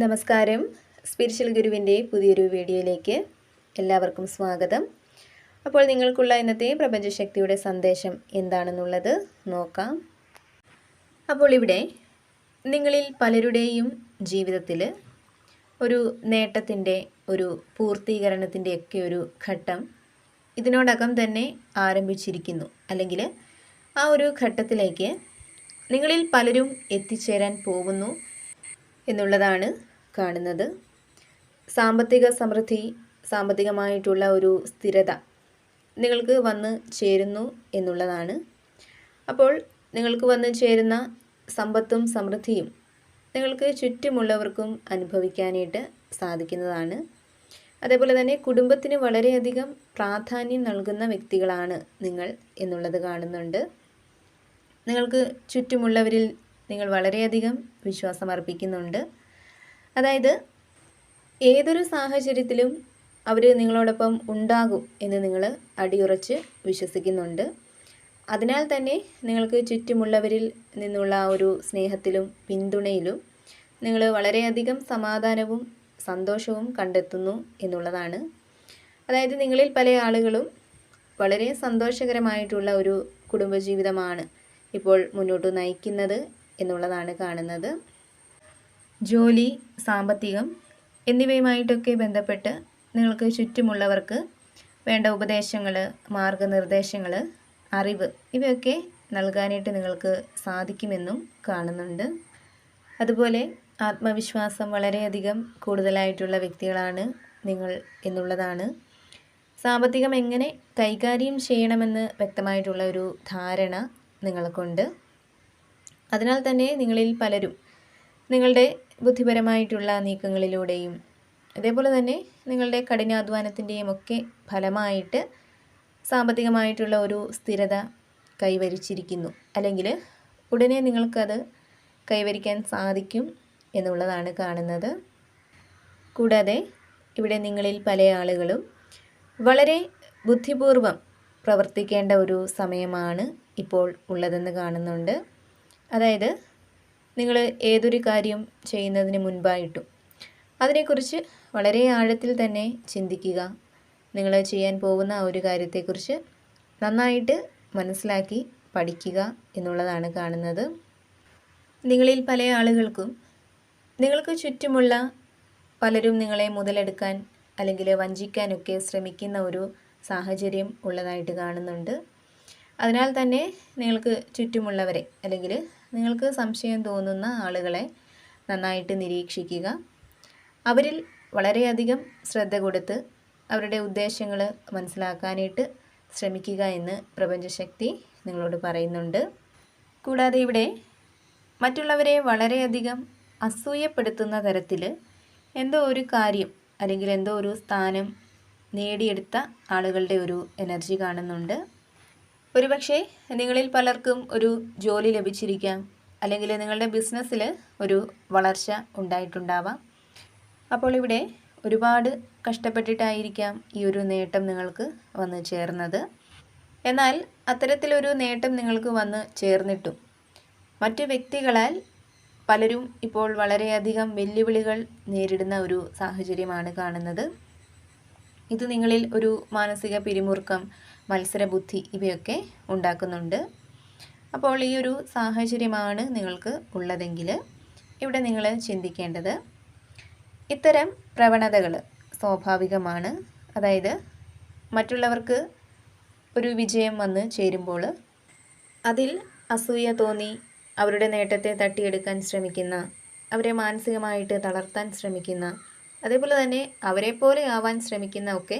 നമസ്കാരം. സ്പിരിച്വൽ ഗുരുവിൻ്റെ പുതിയൊരു വീഡിയോയിലേക്ക് എല്ലാവർക്കും സ്വാഗതം. അപ്പോൾ നിങ്ങൾക്കുള്ള ഇന്നത്തെ പ്രപഞ്ചശക്തിയുടെ സന്ദേശം എന്താണെന്നുള്ളത് നോക്കാം. അപ്പോൾ ഇവിടെ നിങ്ങളിൽ പലരുടെയും ജീവിതത്തിൽ ഒരു നേട്ടത്തിൻ്റെ, ഒരു പൂർത്തീകരണത്തിൻ്റെയൊക്കെ ഒരു ഘട്ടം ഇതിനോടകം തന്നെ ആരംഭിച്ചിരിക്കുന്നു. അല്ലെങ്കിൽ ആ ഒരു ഘട്ടത്തിലേക്ക് നിങ്ങളിൽ പലരും എത്തിച്ചേരാൻ പോകുന്നു എന്നുള്ളതാണ് കാണുന്നത്. സാമ്പത്തിക സമൃദ്ധി, സാമ്പത്തികമായിട്ടുള്ള ഒരു സ്ഥിരത നിങ്ങൾക്ക് വന്ന് ചേരുന്നു എന്നുള്ളതാണ്. അപ്പോൾ നിങ്ങൾക്ക് വന്ന് ചേരുന്ന സമ്പത്തും സമൃദ്ധിയും നിങ്ങൾക്ക് ചുറ്റുമുള്ളവർക്കും അനുഭവിക്കാനായിട്ട് സാധിക്കുന്നതാണ്. അതേപോലെ തന്നെ കുടുംബത്തിന് വളരെയധികം പ്രാധാന്യം നൽകുന്ന വ്യക്തികളാണ് നിങ്ങൾ എന്നുള്ളത് കാണുന്നുണ്ട്. നിങ്ങൾക്ക് ചുറ്റുമുള്ളവരിൽ നിങ്ങൾ വളരെയധികം വിശ്വാസം അർപ്പിക്കുന്നുണ്ട്. അതായത് ഏതൊരു സാഹചര്യത്തിലും അവർ നിങ്ങളോടൊപ്പം ഉണ്ടാകും എന്ന് നിങ്ങൾ അടിയുറച്ച് വിശ്വസിക്കുന്നുണ്ട്. അതിനാൽ തന്നെ നിങ്ങൾക്ക് ചുറ്റുമുള്ളവരിൽ നിന്നുള്ള ഒരു സ്നേഹത്തിലും പിന്തുണയിലും നിങ്ങൾ വളരെയധികം സമാധാനവും സന്തോഷവും കണ്ടെത്തുന്നു എന്നുള്ളതാണ്. അതായത് നിങ്ങളിൽ പല ആളുകളും വളരെ സന്തോഷകരമായിട്ടുള്ള ഒരു കുടുംബജീവിതമാണ് ഇപ്പോൾ മുന്നോട്ട് നയിക്കുന്നത് എന്നുള്ളതാണ് കാണുന്നത്. ജോലി, സാമ്പത്തികം എന്നിവയുമായിട്ടൊക്കെ ബന്ധപ്പെട്ട് നിങ്ങൾക്ക് ചുറ്റുമുള്ളവർക്ക് വേണ്ട ഉപദേശങ്ങൾ, മാർഗനിർദ്ദേശങ്ങൾ, അറിവ് ഇവയൊക്കെ നൽകാനായിട്ട് നിങ്ങൾക്ക് സാധിക്കുമെന്നും കാണുന്നുണ്ട്. അതുപോലെ ആത്മവിശ്വാസം വളരെയധികം കൂടുതലായിട്ടുള്ള വ്യക്തികളാണ് നിങ്ങൾ എന്നുള്ളതാണ്. സാമ്പത്തികം എങ്ങനെ കൈകാര്യം ചെയ്യണമെന്ന് വ്യക്തമായിട്ടുള്ള ഒരു ധാരണ നിങ്ങൾക്കുണ്ട്. അതിനാൽ തന്നെ നിങ്ങളിൽ പലരും നിങ്ങളുടെ ബുദ്ധിപരമായിട്ടുള്ള നീക്കങ്ങളിലൂടെയും അതേപോലെ തന്നെ നിങ്ങളുടെ കഠിനാധ്വാനത്തിൻ്റെയും ഒക്കെ ഫലമായിട്ട് സാമ്പത്തികമായിട്ടുള്ള ഒരു സ്ഥിരത കൈവരിച്ചിരിക്കുന്നു. അല്ലെങ്കിൽ ഉടനെ നിങ്ങൾക്കത് കൈവരിക്കാൻ സാധിക്കും എന്നുള്ളതാണ് കാണുന്നത്. കൂടാതെ ഇവിടെ നിങ്ങളിൽ പല ആളുകളും വളരെ ബുദ്ധിപൂർവം പ്രവർത്തിക്കേണ്ട ഒരു സമയമാണ് ഇപ്പോൾ ഉള്ളതെന്ന് കാണുന്നുണ്ട്. അതായത് നിങ്ങൾ ഏതൊരു കാര്യം ചെയ്യുന്നതിന് മുൻപായിട്ടും അതിനെക്കുറിച്ച് വളരെ ആഴത്തിൽ തന്നെ ചിന്തിക്കുക. നിങ്ങൾ ചെയ്യാൻ പോകുന്ന ആ ഒരു കാര്യത്തെക്കുറിച്ച് നന്നായിട്ട് മനസ്സിലാക്കി പഠിക്കുക എന്നുള്ളതാണ് കാണുന്നത്. നിങ്ങളിൽ പല ആളുകൾക്കും നിങ്ങൾക്ക് ചുറ്റുമുള്ള പലരും നിങ്ങളെ മുതലെടുക്കാൻ അല്ലെങ്കിൽ വഞ്ചിക്കാനൊക്കെ ശ്രമിക്കുന്ന ഒരു സാഹചര്യം ഉള്ളതായിട്ട് കാണുന്നുണ്ട്. അതിനാൽ തന്നെ നിങ്ങൾക്ക് ചുറ്റുമുള്ളവരെ അല്ലെങ്കിൽ നിങ്ങൾക്ക് സംശയം തോന്നുന്ന ആളുകളെ നന്നായിട്ട് നിരീക്ഷിക്കുക. അവരിൽ വളരെയധികം ശ്രദ്ധ കൊടുത്ത് അവരുടെ ഉദ്ദേശങ്ങൾ മനസ്സിലാക്കാനായിട്ട് ശ്രമിക്കുക എന്ന് പ്രപഞ്ചശക്തി നിങ്ങളോട് പറയുന്നുണ്ട്. കൂടാതെ ഇവിടെ മറ്റുള്ളവരെ വളരെയധികം അസൂയപ്പെടുത്തുന്ന തരത്തിൽ എന്തോ ഒരു കാര്യം അല്ലെങ്കിൽ എന്തോ ഒരു സ്ഥാനം നേടിയെടുത്ത ആളുകളുടെ ഒരു എനർജി കാണുന്നുണ്ട്. ഒരുപക്ഷെ നിങ്ങളിൽ പലർക്കും ഒരു ജോലി ലഭിച്ചിരിക്കാം, അല്ലെങ്കിൽ നിങ്ങളുടെ ബിസിനസ്സിൽ ഒരു വളർച്ച ഉണ്ടായിട്ടുണ്ടാവാം. അപ്പോൾ ഇവിടെ ഒരുപാട് കഷ്ടപ്പെട്ടിട്ടായിരിക്കാം ഈ ഒരു നേട്ടം നിങ്ങൾക്ക് വന്ന് ചേർന്നത്. എന്നാൽ അത്തരത്തിലൊരു നേട്ടം നിങ്ങൾക്ക് വന്ന് ചേർന്നിട്ടും മറ്റു വ്യക്തികളാൽ പലരും ഇപ്പോൾ വളരെയധികം വെല്ലുവിളികൾ നേരിടുന്ന ഒരു സാഹചര്യമാണ് കാണുന്നത്. ഇത് നിങ്ങളിൽ ഒരു മാനസിക പിരിമുറുക്കം, മത്സരബുദ്ധി ഇവയൊക്കെ ഉണ്ടാക്കുന്നുണ്ട്. അപ്പോൾ ഈ ഒരു സാഹചര്യമാണ് നിങ്ങൾക്ക് ഉള്ളതെങ്കിൽ ഇവിടെ നിങ്ങൾ ചിന്തിക്കേണ്ടത്, ഇത്തരം പ്രവണതകൾ സ്വാഭാവികമാണ്. അതായത് മറ്റുള്ളവർക്ക് ഒരു വിജയം വന്ന് ചേരുമ്പോൾ അതിൽ അസൂയ തോന്നി അവരുടെ നേട്ടത്തെ തട്ടിയെടുക്കാൻ ശ്രമിക്കുന്ന, അവരെ മാനസികമായിട്ട് തളർത്താൻ ശ്രമിക്കുന്ന, അതേപോലെ തന്നെ അവരെപ്പോലെ ആവാൻ ശ്രമിക്കുന്ന ഒക്കെ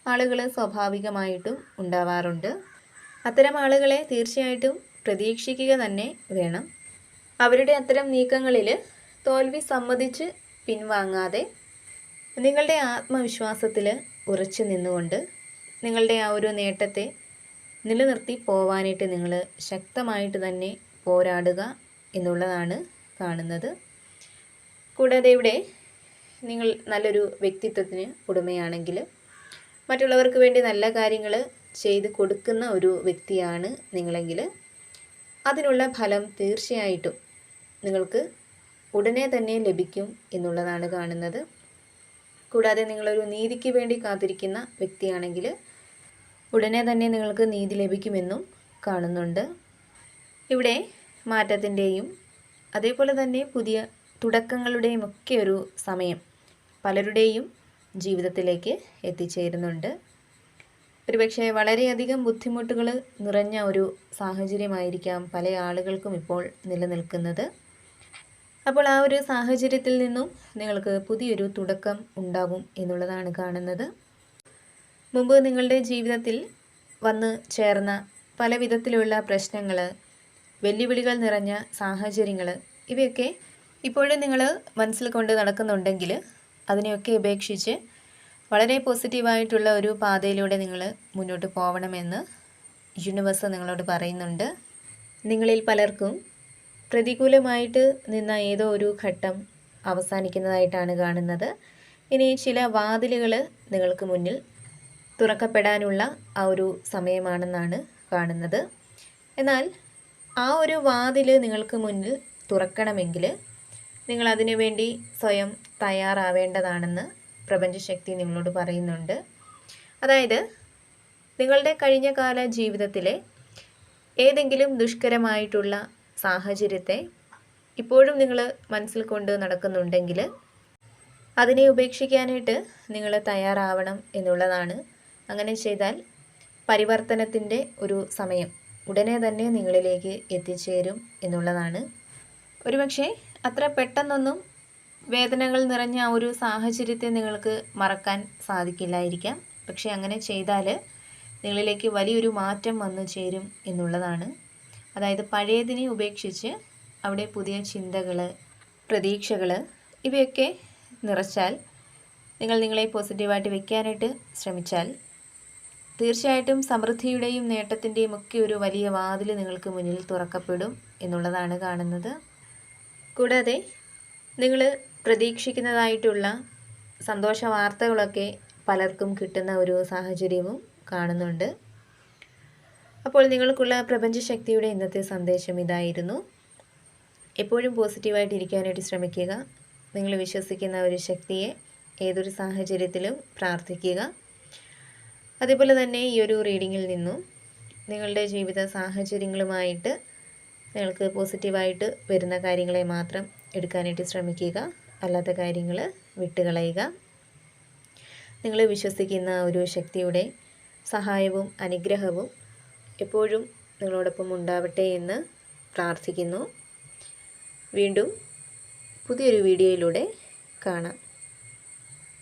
ആളുകൾ സ്വാഭാവികമായിട്ടും ഉണ്ടാവാറുണ്ട്. അത്തരം ആളുകളെ തീർച്ചയായിട്ടും പ്രതീക്ഷിക്കുക തന്നെ വേണം. അവരുടെ അത്തരം നീക്കങ്ങളിൽ തോൽവി സമ്മതിച്ച് പിൻവാങ്ങാതെ നിങ്ങളുടെ ആത്മവിശ്വാസത്തിൽ ഉറച്ചു നിന്നുകൊണ്ട് നിങ്ങളുടെ ആ ഒരു നേട്ടത്തെ നിലനിർത്തി പോവാനായിട്ട് നിങ്ങൾ ശക്തമായിട്ട് തന്നെ പോരാടുക എന്നുള്ളതാണ് കാണുന്നത്. കൂടാതെ ഇവിടെ നിങ്ങൾ നല്ലൊരു വ്യക്തിത്വത്തിന് ഉടമയാണെങ്കിൽ മറ്റുള്ളവർക്ക് വേണ്ടി നല്ല കാര്യങ്ങൾ ചെയ്ത് കൊടുക്കുന്ന ഒരു വ്യക്തിയാണ് നിങ്ങളെങ്കിൽ അതിനുള്ള ഫലം തീർച്ചയായിട്ടും നിങ്ങൾക്ക് ഉടനെ തന്നെ ലഭിക്കും എന്നുള്ളതാണ് കാണുന്നത്. കൂടാതെ നിങ്ങളൊരു നീതിക്ക് വേണ്ടി കാത്തിരിക്കുന്ന വ്യക്തിയാണെങ്കിൽ ഉടനെ തന്നെ നിങ്ങൾക്ക് നീതി ലഭിക്കുമെന്നും കാണുന്നുണ്ട്. ഇവിടെ മാറ്റത്തിൻ്റെയും അതേപോലെ തന്നെ പുതിയ തുടക്കങ്ങളുടെയും ഒക്കെ ഒരു സമയം പലരുടെയും ജീവിതത്തിലേക്ക് എത്തിച്ചേരുന്നുണ്ട്. ഒരുപക്ഷെ വളരെയധികം ബുദ്ധിമുട്ടുകൾ നിറഞ്ഞ ഒരു സാഹചര്യമായിരിക്കാം പല ആളുകൾക്കും ഇപ്പോൾ നിലനിൽക്കുന്നത്. അപ്പോൾ ആ ഒരു സാഹചര്യത്തിൽ നിന്നും നിങ്ങൾക്ക് പുതിയൊരു തുടക്കം ഉണ്ടാകും എന്നുള്ളതാണ് കാണുന്നത്. മുമ്പ് നിങ്ങളുടെ ജീവിതത്തിൽ വന്ന് ചേർന്ന പല വിധത്തിലുള്ള പ്രശ്നങ്ങൾ, വെല്ലുവിളികൾ നിറഞ്ഞ സാഹചര്യങ്ങൾ, ഇവയൊക്കെ ഇപ്പോഴും നിങ്ങൾ മനസ്സിൽ കൊണ്ട് നടക്കുന്നുണ്ടെങ്കിൽ അതിനെയൊക്കെ ഉപേക്ഷിച്ച് വളരെ പോസിറ്റീവായിട്ടുള്ള ഒരു പാതയിലൂടെ നിങ്ങൾ മുന്നോട്ട് പോകണമെന്ന് യൂണിവേഴ്സ് നിങ്ങളോട് പറയുന്നുണ്ട്. നിങ്ങളിൽ പലർക്കും പ്രതികൂലമായിട്ട് നിന്ന ഏതോ ഒരു ഘട്ടം അവസാനിക്കുന്നതായിട്ടാണ് കാണുന്നത്. ഇനി ചില വാതിലുകൾ നിങ്ങൾക്ക് മുന്നിൽ തുറക്കപ്പെടാനുള്ള ആ ഒരു സമയമാണെന്നാണ് കാണുന്നത്. എന്നാൽ ആ ഒരു വാതിൽ നിങ്ങൾക്ക് മുന്നിൽ തുറക്കണമെങ്കിൽ നിങ്ങൾ അതിനു വേണ്ടി സ്വയം തയ്യാറാവേണ്ടതാണെന്ന് പ്രപഞ്ചശക്തി നിങ്ങളോട് പറയുന്നുണ്ട്. അതായത് നിങ്ങളുടെ കഴിഞ്ഞ കാല ജീവിതത്തിലെ ഏതെങ്കിലും ദുഷ്കരമായിട്ടുള്ള സാഹചര്യത്തെ ഇപ്പോഴും നിങ്ങൾ മനസ്സിൽ കൊണ്ട് നടക്കുന്നുണ്ടെങ്കിൽ അതിനെ ഉപേക്ഷിക്കാനായിട്ട് നിങ്ങൾ തയ്യാറാവണം എന്നുള്ളതാണ്. അങ്ങനെ ചെയ്താൽ പരിവർത്തനത്തിൻ്റെ ഒരു സമയം ഉടനെ തന്നെ നിങ്ങളിലേക്ക് എത്തിച്ചേരും എന്നുള്ളതാണ്. ഒരുപക്ഷെ അത്ര പെട്ടെന്നൊന്നും വേദനകൾ നിറഞ്ഞ ആ ഒരു സാഹചര്യത്തെ നിങ്ങൾക്ക് മറക്കാൻ സാധിക്കില്ലായിരിക്കാം. പക്ഷേ അങ്ങനെ ചെയ്താൽ നിങ്ങളിലേക്ക് വലിയൊരു മാറ്റം വന്നു ചേരും എന്നുള്ളതാണ്. അതായത് പഴയതിനെ ഉപേക്ഷിച്ച് അവിടെ പുതിയ ചിന്തകൾ, പ്രതീക്ഷകൾ ഇവയൊക്കെ നിറച്ചാൽ, നിങ്ങൾ നിങ്ങളെ പോസിറ്റീവായിട്ട് വെക്കാനായിട്ട് ശ്രമിച്ചാൽ തീർച്ചയായിട്ടും സമൃദ്ധിയുടെയും നേട്ടത്തിൻ്റെയും ഒക്കെ ഒരു വലിയ വാതിൽ നിങ്ങൾക്ക് മുന്നിൽ തുറക്കപ്പെടും എന്നുള്ളതാണ് കാണുന്നത്. കൂടാതെ നിങ്ങൾ പ്രതീക്ഷിക്കുന്നതായിട്ടുള്ള സന്തോഷ വാർത്തകളൊക്കെ പലർക്കും കിട്ടുന്ന ഒരു സാഹചര്യവും കാണുന്നുണ്ട്. അപ്പോൾ നിങ്ങൾക്കുള്ള പ്രപഞ്ചശക്തിയുടെ ഇന്നത്തെ സന്ദേശം ഇതായിരുന്നു. എപ്പോഴും പോസിറ്റീവായിട്ട് ഇരിക്കാനായിട്ട് ശ്രമിക്കുക. നിങ്ങൾ വിശ്വസിക്കുന്ന ഒരു ശക്തിയെ ഏതൊരു സാഹചര്യത്തിലും പ്രാർത്ഥിക്കുക. അതേപോലെ തന്നെ ഈ ഒരു റീഡിങ്ങിൽ നിന്നും നിങ്ങളുടെ ജീവിത സാഹചര്യങ്ങളുമായിട്ട് നിങ്ങൾക്ക് പോസിറ്റീവായിട്ട് വരുന്ന കാര്യങ്ങളെ മാത്രം എടുക്കാനായിട്ട് ശ്രമിക്കുക. അല്ലാത്ത കാര്യങ്ങൾ വിട്ടുകളയുക. നിങ്ങൾ വിശ്വസിക്കുന്ന ഒരു ശക്തിയുടെ സഹായവും അനുഗ്രഹവും എപ്പോഴും നിങ്ങളോടൊപ്പം ഉണ്ടാവട്ടെ എന്ന് പ്രാർത്ഥിക്കുന്നു. വീണ്ടും പുതിയൊരു വീഡിയോയിലൂടെ കാണാം.